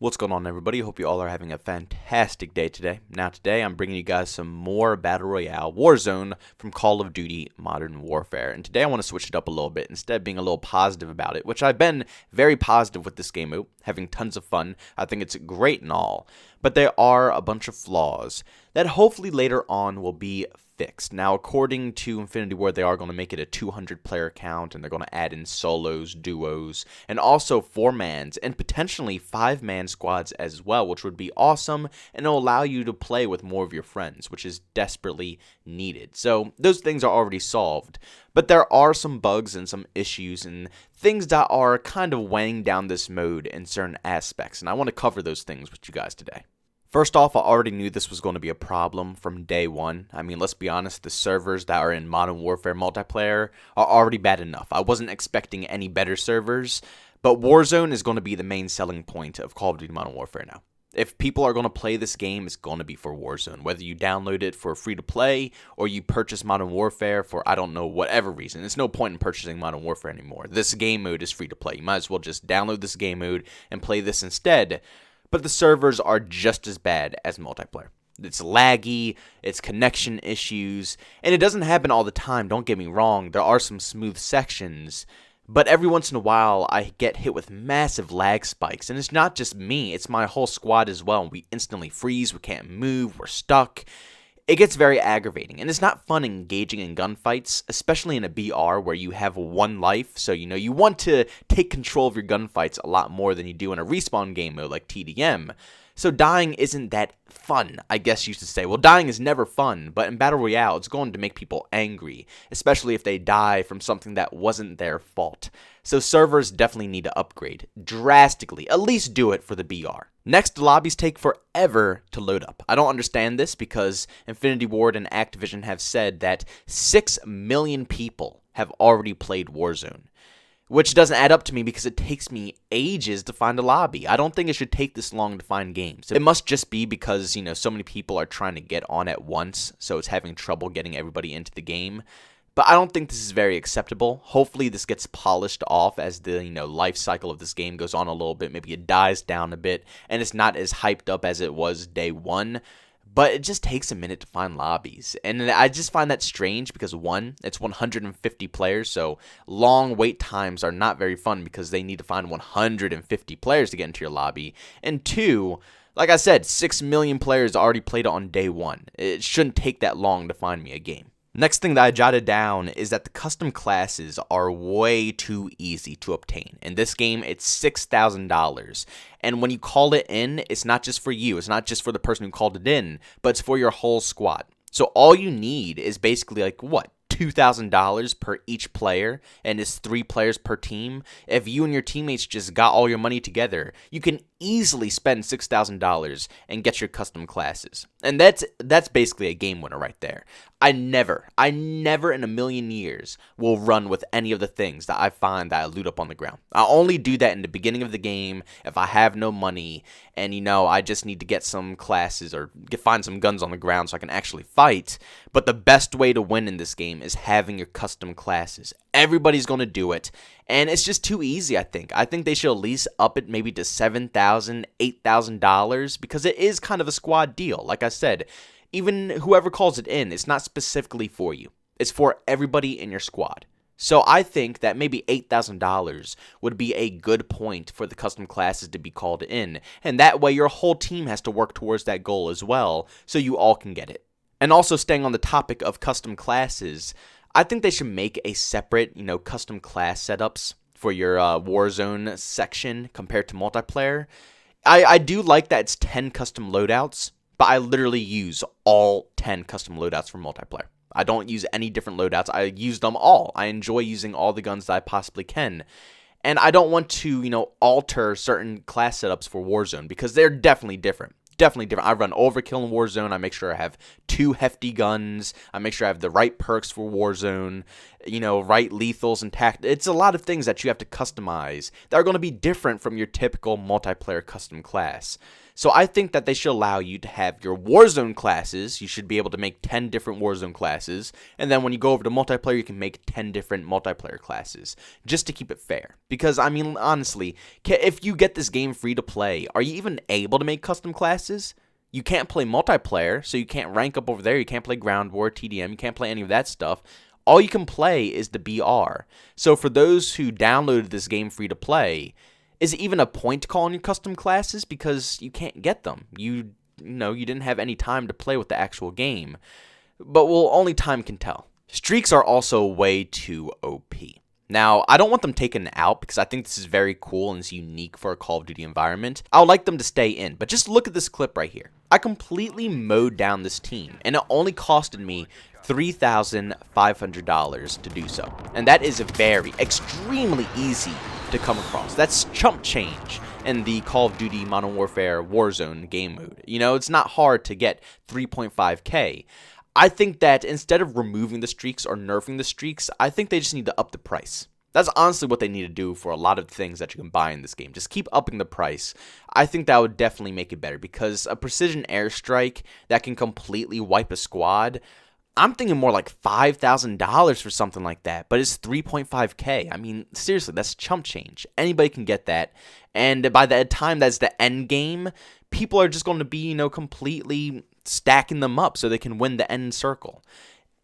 What's going on, everybody? Hope you all are having a fantastic day today. Now today I'm bringing you guys some more Battle Royale Warzone from Call of Duty Modern Warfare. And today I want to switch it up a little bit instead of being a little positive about it, which I've been very positive with this game mode, having tons of fun. I think it's great and all. But there are a bunch of flaws that hopefully later on will be fixed. Now, according to Infinity Ward, they are going to make it a 200 player count, and they're going to add in solos, duos, and also 4-mans, and potentially 5-man squads as well, which would be awesome, and it'll allow you to play with more of your friends, which is desperately needed. So those things are already solved, but there are some bugs and some issues and things that are kind of weighing down this mode in certain aspects, and I want to cover those things with you guys today. First off, I already knew this was going to be a problem from day one. I mean, let's be honest, the servers that are in Modern Warfare multiplayer are already bad enough. I wasn't expecting any better servers, but Warzone is going to be the main selling point of Call of Duty Modern Warfare now. If people are going to play this game, it's going to be for Warzone. Whether you download it for free to play or you purchase Modern Warfare for, I don't know, whatever reason. There's no point in purchasing Modern Warfare anymore. This game mode is free to play. You might as well just download this game mode and play this instead. But the servers are just as bad as multiplayer. It's laggy, it's connection issues, and it doesn't happen all the time, don't get me wrong. There are some smooth sections, but every once in a while I get hit with massive lag spikes. And it's not just me, it's my whole squad as well. We instantly freeze, we can't move, we're stuck. It gets very aggravating, and it's not fun engaging in gunfights, especially in a BR where you have one life, so you want to take control of your gunfights a lot more than you do in a respawn game mode like TDM. So dying isn't that fun, I guess you should say. Well, dying is never fun, but in Battle Royale, it's going to make people angry, especially if they die from something that wasn't their fault. So servers definitely need to upgrade, drastically, at least do it for the BR. Next, the lobbies take forever to load up. I don't understand this because Infinity Ward and Activision have said that 6 million people have already played Warzone. Which doesn't add up to me because it takes me ages to find a lobby. I don't think it should take this long to find games. It must just be because, so many people are trying to get on at once, so it's having trouble getting everybody into the game. But I don't think this is very acceptable. Hopefully this gets polished off as the, life cycle of this game goes on a little bit. Maybe it dies down a bit, and it's not as hyped up as it was day one. But it just takes a minute to find lobbies. And I just find that strange because, one, it's 150 players, so long wait times are not very fun because they need to find 150 players to get into your lobby. And two, like I said, 6 million players already played it on day one. It shouldn't take that long to find me a game. Next thing that I jotted down is that the custom classes are way too easy to obtain. In this game, it's $6,000. And when you call it in, it's not just for you. It's not just for the person who called it in, but it's for your whole squad. So all you need is basically $2,000 per each player, and it's 3 players per team. If you and your teammates just got all your money together, you can easily spend $6,000 and get your custom classes. And that's basically a game winner right there. I never in a million years will run with any of the things that I find that I loot up on the ground. I only do that in the beginning of the game if I have no money and I just need to get some classes or find some guns on the ground so I can actually fight. But the best way to win in this game is having your custom classes. Everybody's going to do it, and it's just too easy, I think. I think they should at least up it maybe to $7,000, $8,000 because it is kind of a squad deal. Like I said, even whoever calls it in, it's not specifically for you. It's for everybody in your squad. So I think that maybe $8,000 would be a good point for the custom classes to be called in, and that way your whole team has to work towards that goal as well, so you all can get it. And also staying on the topic of custom classes, I think they should make a separate, custom class setups for your Warzone section compared to multiplayer. I do like that it's 10 custom loadouts, but I literally use all 10 custom loadouts for multiplayer. I don't use any different loadouts. I use them all. I enjoy using all the guns that I possibly can. And I don't want to, alter certain class setups for Warzone because they're definitely different. I run overkill in Warzone. I make sure I have 2 hefty guns. I make sure I have the right perks for Warzone. right lethals and it's a lot of things that you have to customize that are going to be different from your typical multiplayer custom class. So I think that they should allow you to have your Warzone classes. You should be able to make 10 different Warzone classes. And then when you go over to multiplayer, you can make 10 different multiplayer classes. Just to keep it fair. Because, I mean, honestly, if you get this game free to play, are you even able to make custom classes? You can't play multiplayer, so you can't rank up over there. You can't play Ground War, TDM. You can't play any of that stuff. All you can play is the BR. So for those who downloaded this game free to play, is it even a point to call on your custom classes? Because you can't get them. You didn't have any time to play with the actual game. But only time can tell. Streaks are also way too OP. Now, I don't want them taken out because I think this is very cool and it's unique for a Call of Duty environment. I would like them to stay in, but just look at this clip right here. I completely mowed down this team, and it only costed me $3,500 to do so. And that is extremely easy to come across. That's chump change in the Call of Duty Modern Warfare Warzone game mode. It's not hard to get 3.5K. I think that instead of removing the streaks or nerfing the streaks, I think they just need to up the price. That's honestly what they need to do for a lot of things that you can buy in this game. Just keep upping the price. I think that would definitely make it better because a precision airstrike that can completely wipe a squad, I'm thinking more like $5,000 for something like that, but it's 3.5K. I mean, seriously, that's chump change. Anybody can get that, and by the time that's the end game, people are just going to be, completely stacking them up so they can win the end circle.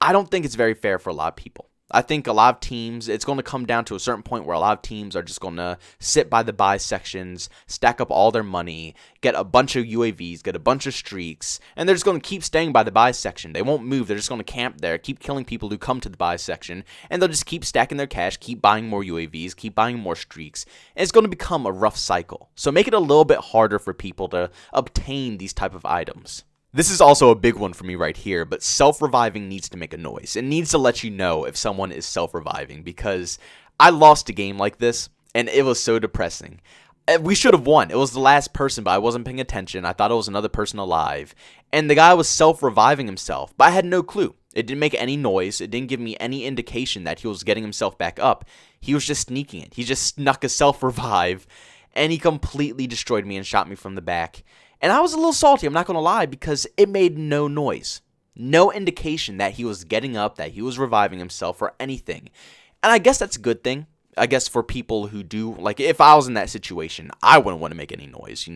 I don't think it's very fair for a lot of people. I think a lot of teams, it's going to come down to a certain point where a lot of teams are just going to sit by the buy sections, stack up all their money, get a bunch of UAVs, get a bunch of streaks, and they're just going to keep staying by the buy section. They won't move. They're just going to camp there, keep killing people who come to the buy section, and they'll just keep stacking their cash, keep buying more UAVs, keep buying more streaks, and it's going to become a rough cycle. So make it a little bit harder for people to obtain these type of items. This is also a big one for me right here, but self-reviving needs to make a noise. It needs to let you know if someone is self-reviving because I lost a game like this, and it was so depressing. We should have won. It was the last person, but I wasn't paying attention. I thought it was another person alive, and the guy was self-reviving himself, but I had no clue. It didn't make any noise. It didn't give me any indication that he was getting himself back up. He was just sneaking it. He just snuck a self-revive, and he completely destroyed me and shot me from the back. And I was a little salty, I'm not going to lie, because it made no noise. No indication that he was getting up, that he was reviving himself or anything. And I guess that's a good thing. I guess for people who do, like if I was in that situation, I wouldn't want to make any noise,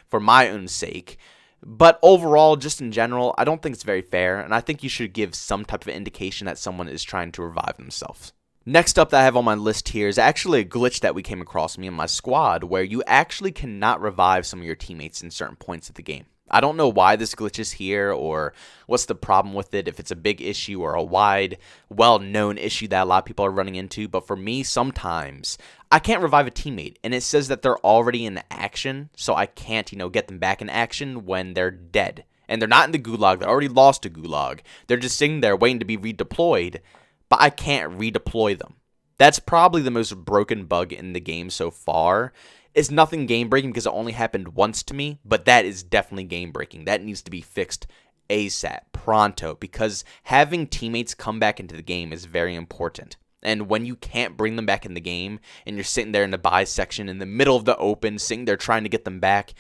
for my own sake. But overall, just in general, I don't think it's very fair. And I think you should give some type of indication that someone is trying to revive themselves. Next up that I have on my list here is actually a glitch that we came across me and my squad where you actually cannot revive some of your teammates in certain points of the game. I don't know why this glitch is here or what's the problem with it, if it's a big issue or a wide, well-known issue that a lot of people are running into, but for me, sometimes I can't revive a teammate, and it says that they're already in action, so I can't, get them back in action when they're dead. And they're not in the gulag, they're already lost to gulag. They're just sitting there waiting to be redeployed, but I can't redeploy them. That's probably the most broken bug in the game so far. It's nothing game-breaking because it only happened once to me, but that is definitely game-breaking. That needs to be fixed ASAP, pronto, because having teammates come back into the game is very important. And when you can't bring them back in the game, and you're sitting there in the buy section in the middle of the open, sitting there trying to get them back,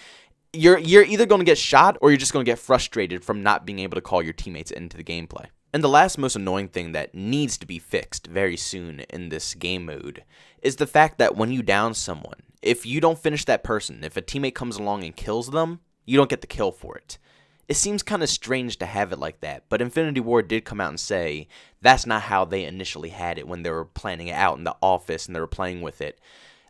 you're either going to get shot or you're just going to get frustrated from not being able to call your teammates into the gameplay. And the last most annoying thing that needs to be fixed very soon in this game mode is the fact that when you down someone, if you don't finish that person, if a teammate comes along and kills them, you don't get the kill for it. It seems kind of strange to have it like that, but Infinity Ward did come out and say that's not how they initially had it when they were planning it out in the office and they were playing with it.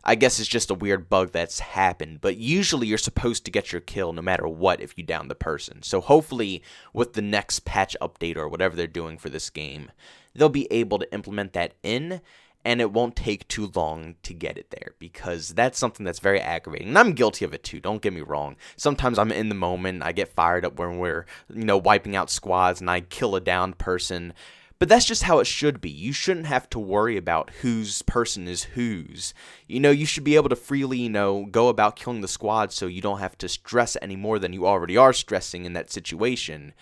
I guess it's just a weird bug that's happened, but usually you're supposed to get your kill no matter what if you down the person. So hopefully with the next patch update or whatever they're doing for this game, they'll be able to implement that in, and it won't take too long to get it there because that's something that's very aggravating. And I'm guilty of it too, don't get me wrong. Sometimes I'm in the moment, I get fired up when we're, wiping out squads and I kill a downed person. But that's just how it should be. You shouldn't have to worry about whose person is whose. You should be able to freely, go about killing the squad so you don't have to stress any more than you already are stressing in that situation.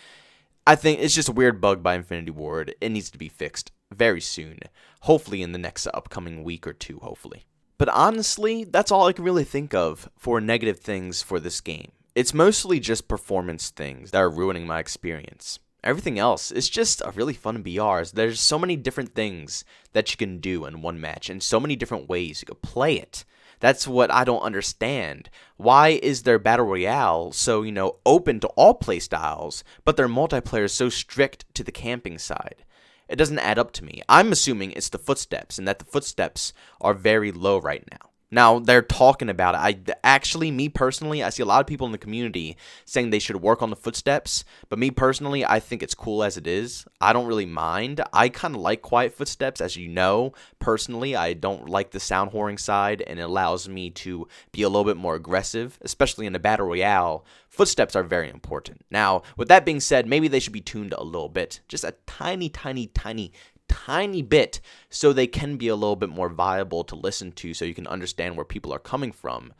I think it's just a weird bug by Infinity Ward. It needs to be fixed very soon. Hopefully in the next upcoming week or two, hopefully. But honestly, that's all I can really think of for negative things for this game. It's mostly just performance things that are ruining my experience. Everything else is just a really fun BR. There's so many different things that you can do in one match and so many different ways you could play it. That's what I don't understand. Why is their Battle Royale so, open to all playstyles, but their multiplayer is so strict to the camping side? It doesn't add up to me. I'm assuming it's the footsteps and that the footsteps are very low right now. Now, they're talking about it. Me personally, I see a lot of people in the community saying they should work on the footsteps. But me personally, I think it's cool as it is. I don't really mind. I kind of like quiet footsteps, as you know. Personally, I don't like the sound whoring side, and it allows me to be a little bit more aggressive, especially in a Battle Royale. Footsteps are very important. Now, with that being said, maybe they should be tuned a little bit. Just a tiny bit, so they can be a little bit more viable to listen to, so you can understand where people are coming from.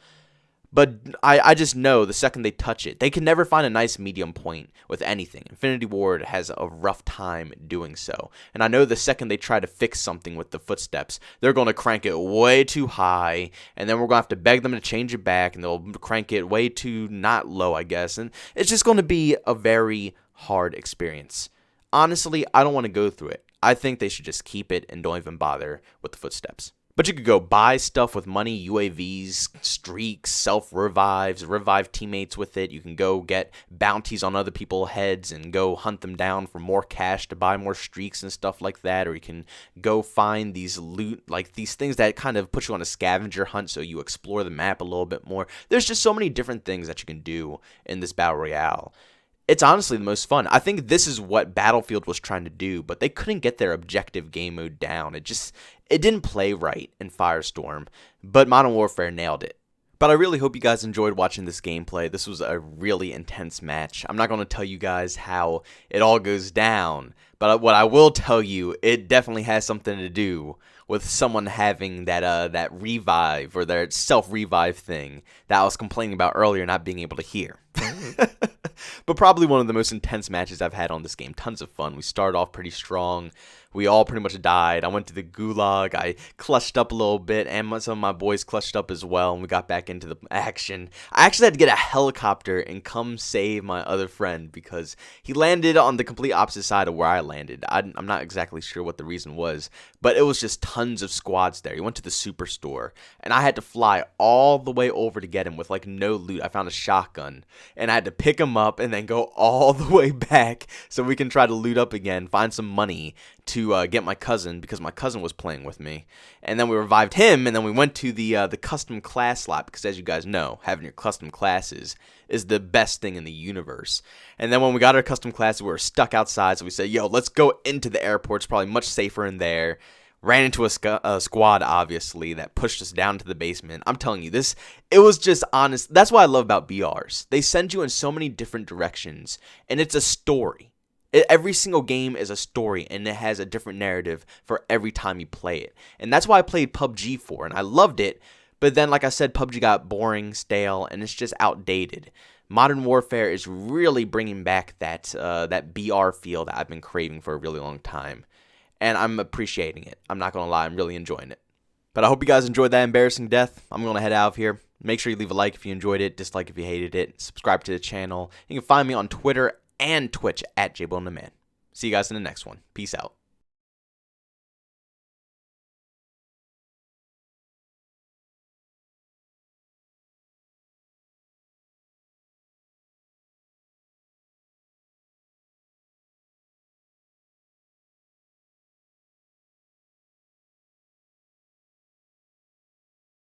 But I just know the second they touch it, they can never find a nice medium point with anything. Infinity Ward has a rough time doing so. And I know the second they try to fix something with the footsteps, they're going to crank it way too high, and then we're going to have to beg them to change it back, and they'll crank it way too not low, I guess. And it's just going to be a very hard experience. Honestly, I don't want to go through it. I think they should just keep it and don't even bother with the footsteps. But you could go buy stuff with money, UAVs, streaks, self-revives, revive teammates with it. You can go get bounties on other people's heads and go hunt them down for more cash to buy more streaks and stuff like that. Or you can go find these loot, like these things that kind of put you on a scavenger hunt so you explore the map a little bit more. There's just so many different things that you can do in this Battle Royale. It's honestly the most fun. I think this is what Battlefield was trying to do, but they couldn't get their objective game mode down. It didn't play right in Firestorm, but Modern Warfare nailed it. But I really hope you guys enjoyed watching this gameplay. This was a really intense match. I'm not going to tell you guys how it all goes down, but what I will tell you, it definitely has something to do with someone having that revive or their self-revive thing that I was complaining about earlier, not being able to hear. But probably one of the most intense matches I've had on this game. Tons of fun. We started off pretty strong. We all pretty much died. I went to the gulag. I clutched up a little bit, and some of my boys clutched up as well, and we got back into the action. I actually had to get a helicopter and come save my other friend because he landed on the complete opposite side of where I landed. I'm not exactly sure what the reason was, but it was just tons of squads there. He went to the superstore, and I had to fly all the way over to get him with like no loot. I found a shotgun, and I had to pick him up and then go all the way back so we can try to loot up again, find some money to get my cousin, because my cousin was playing with me. And then we revived him, and then we went to the custom class slot, because as you guys know, having your custom classes is the best thing in the universe. And then when we got our custom classes, we were stuck outside, so we said, yo, let's go into the airport. It's probably much safer in there. Ran into a squad, obviously, that pushed us down to the basement. I'm telling you, it was just honest. That's what I love about BRs. They send you in so many different directions, and it's a story. Every single game is a story, and it has a different narrative for every time you play it. And that's why I played PUBG for, and I loved it. But then, like I said, PUBG got boring, stale, and it's just outdated. Modern Warfare is really bringing back that BR feel that I've been craving for a really long time. And I'm appreciating it. I'm not going to lie, I'm really enjoying it. But I hope you guys enjoyed that embarrassing death. I'm going to head out of here. Make sure you leave a like if you enjoyed it, dislike if you hated it, subscribe to the channel. You can find me on Twitter and Twitch at JbowenDaMan. See you guys in the next one. Peace out.